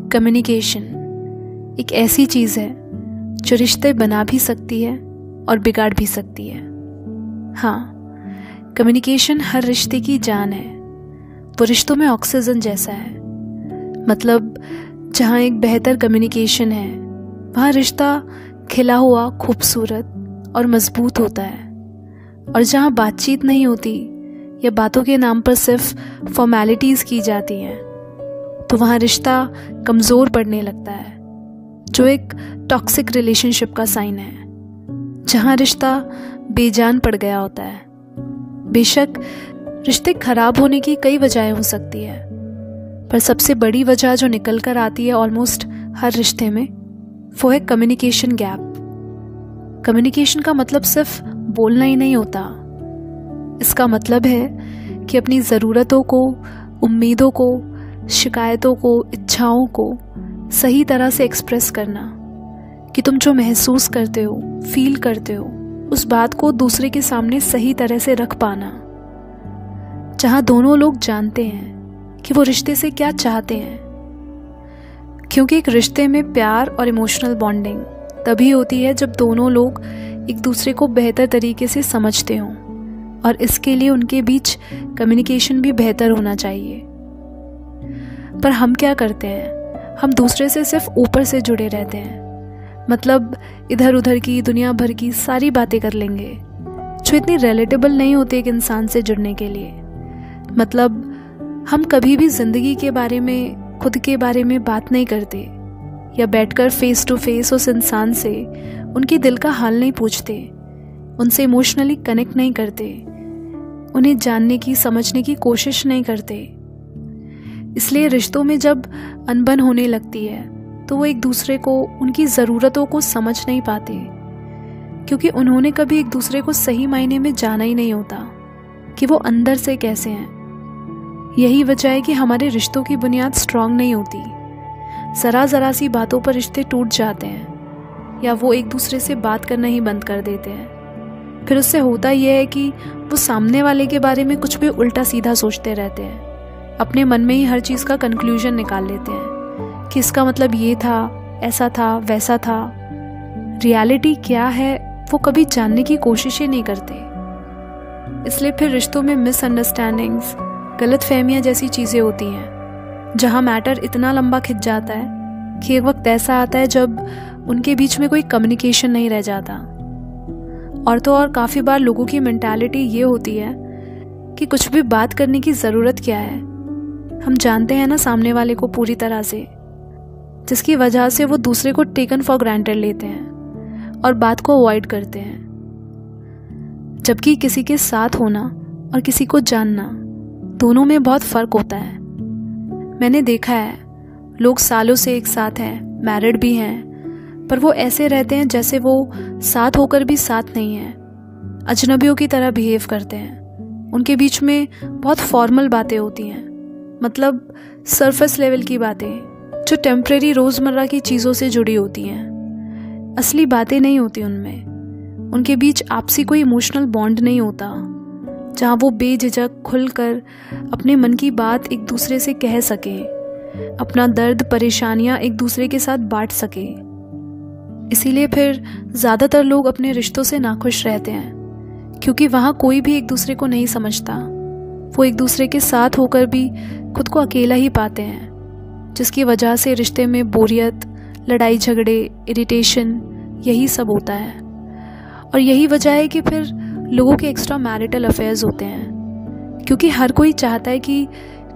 Communication एक ऐसी चीज़ है जो रिश्ते बना भी सकती है और बिगाड़ भी सकती है। हाँ, कम्युनिकेशन हर रिश्ते की जान है। वो रिश्तों में ऑक्सीजन जैसा है। मतलब जहाँ एक बेहतर कम्युनिकेशन है वहाँ रिश्ता खिला हुआ, खूबसूरत और मजबूत होता है। और जहाँ बातचीत नहीं होती या बातों के नाम पर सिर्फ फॉर्मेलिटीज़ की जाती हैं तो वहाँ रिश्ता कमज़ोर पड़ने लगता है, जो एक टॉक्सिक रिलेशनशिप का साइन है, जहाँ रिश्ता बेजान पड़ गया होता है। बेशक रिश्ते खराब होने की कई वजहें हो सकती है, पर सबसे बड़ी वजह जो निकल कर आती है ऑलमोस्ट हर रिश्ते में, वो है कम्युनिकेशन गैप। कम्युनिकेशन का मतलब सिर्फ बोलना ही नहीं होता। इसका मतलब है कि अपनी ज़रूरतों को, उम्मीदों को, शिकायतों को, इच्छाओं को सही तरह से एक्सप्रेस करना, कि तुम जो महसूस करते हो, फील करते हो, उस बात को दूसरे के सामने सही तरह से रख पाना, जहाँ दोनों लोग जानते हैं कि वो रिश्ते से क्या चाहते हैं। क्योंकि एक रिश्ते में प्यार और इमोशनल बॉन्डिंग तभी होती है जब दोनों लोग एक दूसरे को बेहतर तरीके से समझते हों, और इसके लिए उनके बीच कम्युनिकेशन भी बेहतर होना चाहिए। पर हम क्या करते हैं, हम दूसरे से सिर्फ ऊपर से जुड़े रहते हैं। मतलब इधर उधर की, दुनिया भर की सारी बातें कर लेंगे जो इतनी रिलेटेबल नहीं होती एक इंसान से जुड़ने के लिए। मतलब हम कभी भी ज़िंदगी के बारे में, खुद के बारे में बात नहीं करते, या बैठकर फेस टू फेस उस इंसान से उनके दिल का हाल नहीं पूछते, उनसे इमोशनली कनेक्ट नहीं करते, उन्हें जानने की, समझने की कोशिश नहीं करते। इसलिए रिश्तों में जब अनबन होने लगती है तो वो एक दूसरे को, उनकी ज़रूरतों को समझ नहीं पाते, क्योंकि उन्होंने कभी एक दूसरे को सही मायने में जाना ही नहीं होता कि वो अंदर से कैसे हैं। यही वजह है कि हमारे रिश्तों की बुनियाद स्ट्रांग नहीं होती। ज़रा सी बातों पर रिश्ते टूट जाते हैं, या वो एक दूसरे से बात करना ही बंद कर देते हैं। फिर उससे होता यह है कि वो सामने वाले के बारे में कुछ भी उल्टा सीधा सोचते रहते हैं, अपने मन में ही हर चीज़ का कंक्लूजन निकाल लेते हैं कि इसका मतलब ये था, ऐसा था, वैसा था। रियलिटी क्या है वो कभी जानने की कोशिश ही नहीं करते। इसलिए फिर रिश्तों में मिसअंडरस्टैंडिंग्स, गलतफहमियां जैसी चीज़ें होती हैं, जहां मैटर इतना लंबा खिंच जाता है कि एक वक्त ऐसा आता है जब उनके बीच में कोई कम्युनिकेशन नहीं रह जाता। और तो और काफ़ी बार लोगों की मेंटालिटी ये होती है कि कुछ भी बात करने की ज़रूरत क्या है, हम जानते हैं ना सामने वाले को पूरी तरह से, जिसकी वजह से वो दूसरे को टेकन फॉर ग्रांटेड लेते हैं और बात को अवॉइड करते हैं। जबकि किसी के साथ होना और किसी को जानना, दोनों में बहुत फ़र्क होता है। मैंने देखा है लोग सालों से एक साथ हैं, मैरिड भी हैं, पर वो ऐसे रहते हैं जैसे वो साथ होकर भी साथ नहीं हैं, अजनबियों की तरह बिहेव करते हैं। उनके बीच में बहुत फॉर्मल बातें होती हैं, मतलब सरफेस लेवल की बातें जो टेम्परेरी रोज़मर्रा की चीज़ों से जुड़ी होती हैं। असली बातें नहीं होती उनमें। उनके बीच आपसी कोई इमोशनल बॉन्ड नहीं होता, जहाँ वो बेझिझक खुलकर अपने मन की बात एक दूसरे से कह सके, अपना दर्द, परेशानियाँ एक दूसरे के साथ बांट सके। इसीलिए फिर ज़्यादातर लोग अपने रिश्तों से नाखुश रहते हैं, क्योंकि वहाँ कोई भी एक दूसरे को नहीं समझता। वो एक दूसरे के साथ होकर भी खुद को अकेला ही पाते हैं, जिसकी वजह से रिश्ते में बोरियत, लड़ाई झगड़े, इरिटेशन, यही सब होता है। और यही वजह है कि फिर लोगों के एक्स्ट्रा मैरिटल अफेयर्स होते हैं, क्योंकि हर कोई चाहता है कि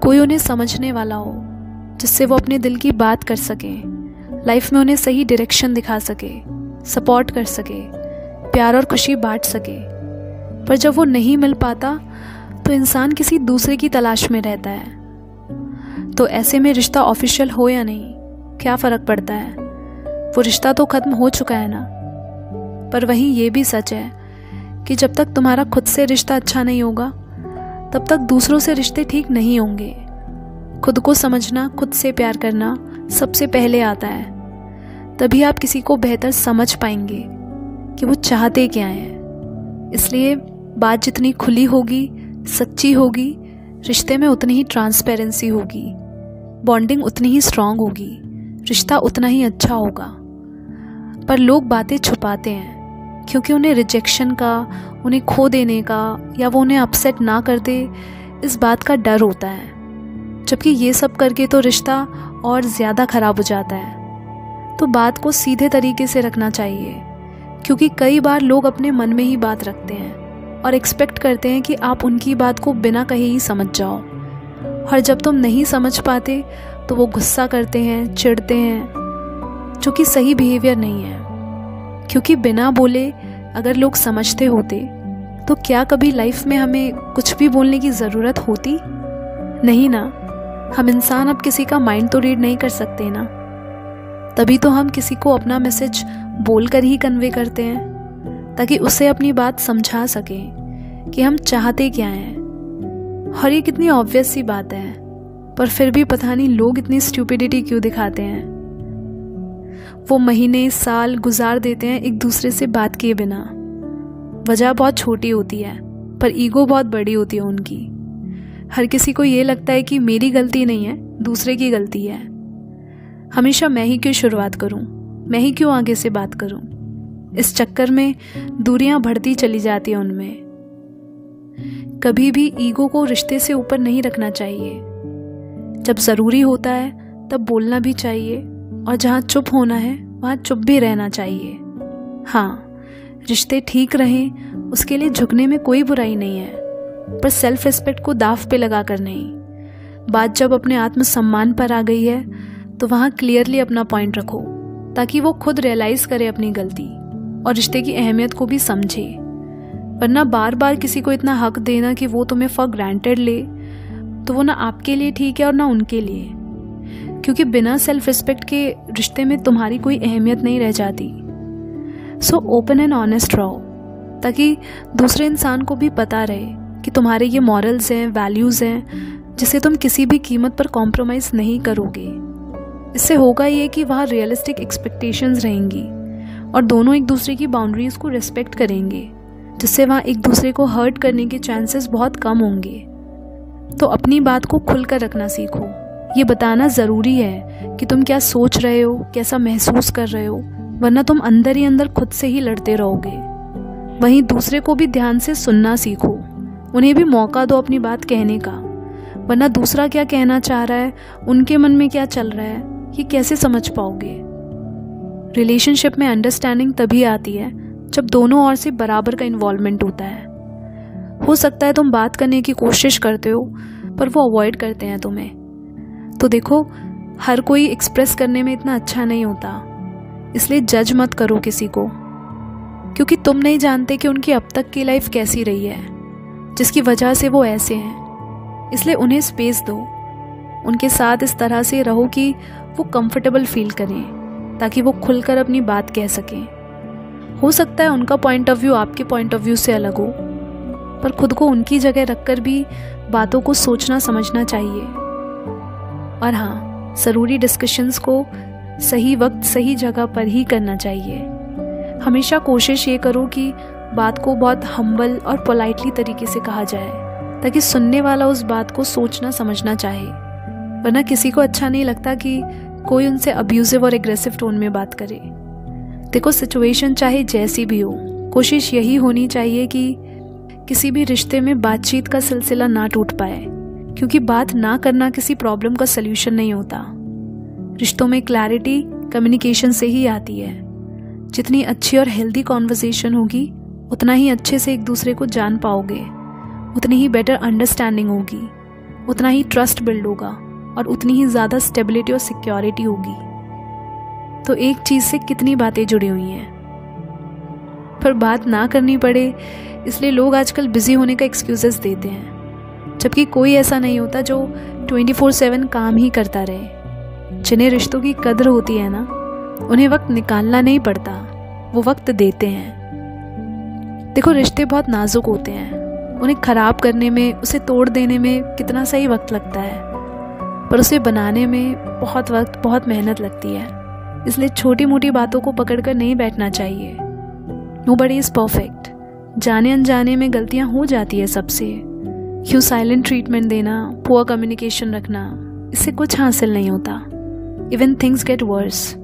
कोई उन्हें समझने वाला हो, जिससे वो अपने दिल की बात कर सके, लाइफ में उन्हें सही डायरेक्शन दिखा सके, सपोर्ट कर सके, प्यार और खुशी बांट सके। पर जब वो नहीं मिल पाता तो इंसान किसी दूसरे की तलाश में रहता है। तो ऐसे में रिश्ता ऑफिशियल हो या नहीं, क्या फ़र्क पड़ता है, वो रिश्ता तो ख़त्म हो चुका है ना। पर वहीं ये भी सच है कि जब तक तुम्हारा खुद से रिश्ता अच्छा नहीं होगा, तब तक दूसरों से रिश्ते ठीक नहीं होंगे। खुद को समझना, खुद से प्यार करना सबसे पहले आता है, तभी आप किसी को बेहतर समझ पाएंगे कि वो चाहते क्या हैं। इसलिए बात जितनी खुली होगी, सच्ची होगी, रिश्ते में उतनी ही ट्रांसपेरेंसी होगी, बॉन्डिंग उतनी ही स्ट्रांग होगी, रिश्ता उतना ही अच्छा होगा। पर लोग बातें छुपाते हैं क्योंकि उन्हें रिजेक्शन का, उन्हें खो देने का या वो उन्हें अपसेट ना कर दे, इस बात का डर होता है। जबकि ये सब करके तो रिश्ता और ज़्यादा ख़राब हो जाता है। तो बात को सीधे तरीके से रखना चाहिए, क्योंकि कई बार लोग अपने मन में ही बात रखते हैं और एक्सपेक्ट करते हैं कि आप उनकी बात को बिना कहे ही समझ जाओ। और जब तुम नहीं समझ पाते तो वो गुस्सा करते हैं, चिढ़ते हैं, जो कि सही बिहेवियर नहीं है। क्योंकि बिना बोले अगर लोग समझते होते तो क्या कभी लाइफ में हमें कुछ भी बोलने की ज़रूरत होती? नहीं ना। हम इंसान अब किसी का माइंड तो रीड नहीं कर सकते ना। तभी तो हम किसी को अपना मैसेज बोलकर ही कन्वे करते हैं, ताकि उसे अपनी बात समझा सकें कि हम चाहते क्या हैं। और ये कितनी ऑब्वियस सी बात है, पर फिर भी पता नहीं लोग इतनी स्टूपिडिटी क्यों दिखाते हैं। वो महीने साल गुजार देते हैं एक दूसरे से बात किए बिना। वजह बहुत छोटी होती है, पर ईगो बहुत बड़ी होती है उनकी। हर किसी को ये लगता है कि मेरी गलती नहीं है, दूसरे की गलती है। हमेशा मैं ही क्यों शुरुआत करूं, मैं ही क्यों आगे से बात करूं। इस चक्कर में दूरियां बढ़ती चली जाती हैं उनमें। कभी भी ईगो को रिश्ते से ऊपर नहीं रखना चाहिए। जब ज़रूरी होता है तब बोलना भी चाहिए, और जहाँ चुप होना है वहाँ चुप भी रहना चाहिए। हाँ, रिश्ते ठीक रहें उसके लिए झुकने में कोई बुराई नहीं है, पर सेल्फ रिस्पेक्ट को दाव पे लगा कर नहीं। बात जब अपने आत्मसम्मान पर आ गई है तो वहाँ क्लियरली अपना पॉइंट रखो, ताकि वो खुद रियलाइज़ करे अपनी गलती और रिश्ते की अहमियत को भी समझे। वरना बार बार किसी को इतना हक देना कि वो तुम्हें फॉर ग्रांटेड ले, तो वो ना आपके लिए ठीक है और ना उनके लिए। क्योंकि बिना सेल्फ रिस्पेक्ट के रिश्ते में तुम्हारी कोई अहमियत नहीं रह जाती। सो ओपन एंड ऑनेस्ट रहो, ताकि दूसरे इंसान को भी पता रहे कि तुम्हारे ये मॉरल्स हैं, वैल्यूज़ हैं, जिसे तुम किसी भी कीमत पर कॉम्प्रोमाइज़ नहीं करोगे। इससे होगा ये कि वहाँ रियलिस्टिक एक्सपेक्टेशंस रहेंगी और दोनों एक दूसरे की बाउंड्रीज़ को रिस्पेक्ट करेंगे, जिससे वहाँ एक दूसरे को हर्ट करने के चांसेस बहुत कम होंगे। तो अपनी बात को खुलकर रखना सीखो। ये बताना ज़रूरी है कि तुम क्या सोच रहे हो, कैसा महसूस कर रहे हो, वरना तुम अंदर ही अंदर खुद से ही लड़ते रहोगे। वहीं दूसरे को भी ध्यान से सुनना सीखो, उन्हें भी मौका दो अपनी बात कहने का, वरना दूसरा क्या कहना चाह रहा है, उनके मन में क्या चल रहा है, ये कैसे समझ पाओगे। रिलेशनशिप में अंडरस्टैंडिंग तभी आती है जब दोनों ओर से बराबर का इन्वॉल्वमेंट होता है। हो सकता है तुम बात करने की कोशिश करते हो पर वो अवॉइड करते हैं तुम्हें। तो देखो, हर कोई एक्सप्रेस करने में इतना अच्छा नहीं होता, इसलिए जज मत करो किसी को, क्योंकि तुम नहीं जानते कि उनकी अब तक की लाइफ कैसी रही है जिसकी वजह से वो ऐसे हैं। इसलिए उन्हें स्पेस दो, उनके साथ इस तरह से रहो कि वो कंफर्टेबल फील करें, ताकि वो खुलकर अपनी बात कह सकें। हो सकता है उनका पॉइंट ऑफ व्यू आपके पॉइंट ऑफ व्यू से अलग हो, पर खुद को उनकी जगह रखकर भी बातों को सोचना समझना चाहिए। और हाँ, ज़रूरी डिस्कशंस को सही वक्त सही जगह पर ही करना चाहिए। हमेशा कोशिश ये करो कि बात को बहुत हम्बल और पोलाइटली तरीके से कहा जाए, ताकि सुनने वाला उस बात को सोचना समझना चाहे। वरना किसी को अच्छा नहीं लगता कि कोई उनसे अब्यूजिव और एग्रेसिव टोन में बात करे। देखो, सिचुएशन चाहे जैसी भी हो, कोशिश यही होनी चाहिए कि किसी भी रिश्ते में बातचीत का सिलसिला ना टूट पाए, क्योंकि बात ना करना किसी प्रॉब्लम का सल्यूशन नहीं होता। रिश्तों में क्लैरिटी कम्युनिकेशन से ही आती है। जितनी अच्छी और हेल्दी कॉन्वर्सेशन होगी, उतना ही अच्छे से एक दूसरे को जान पाओगे, उतनी ही बेटर अंडरस्टैंडिंग होगी, उतना ही ट्रस्ट बिल्ड होगा और उतनी ही ज़्यादा स्टेबिलिटी और सिक्योरिटी होगी। तो एक चीज़ से कितनी बातें जुड़ी हुई हैं, पर बात ना करनी पड़े इसलिए लोग आजकल बिजी होने का एक्सक्यूजेस देते हैं, जबकि कोई ऐसा नहीं होता जो 24/7 काम ही करता रहे। जिन्हें रिश्तों की कदर होती है ना, उन्हें वक्त निकालना नहीं पड़ता, वो वक्त देते हैं। देखो, रिश्ते बहुत नाजुक होते हैं, उन्हें ख़राब करने में, उसे तोड़ देने में कितना सही वक्त लगता है, पर उसे बनाने में बहुत वक्त, बहुत मेहनत लगती है। इसलिए छोटी मोटी बातों को पकड़कर नहीं बैठना चाहिए। Nobody is perfect. जाने अनजाने में गलतियां हो जाती है सबसे। क्यों साइलेंट ट्रीटमेंट देना, पुअर कम्युनिकेशन रखना, इससे कुछ हासिल नहीं होता। Even things get worse.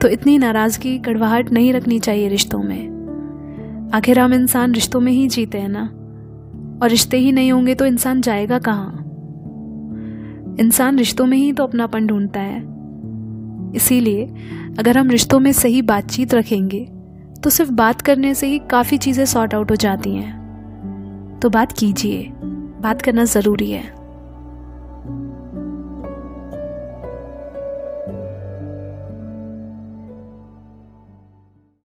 तो इतनी नाराज़गी, कड़वाहट नहीं रखनी चाहिए रिश्तों में। आखिर हम इंसान रिश्तों में ही जीते हैं ना, और रिश्ते ही नहीं होंगे तो इंसान जाएगा कहाँ? इंसान रिश्तों में ही तो अपनापन ढूंढता है। इसीलिए अगर हम रिश्तों में सही बातचीत रखेंगे तो सिर्फ बात करने से ही काफ़ी चीज़ें सॉर्ट आउट हो जाती हैं। तो बात कीजिए, बात करना ज़रूरी है।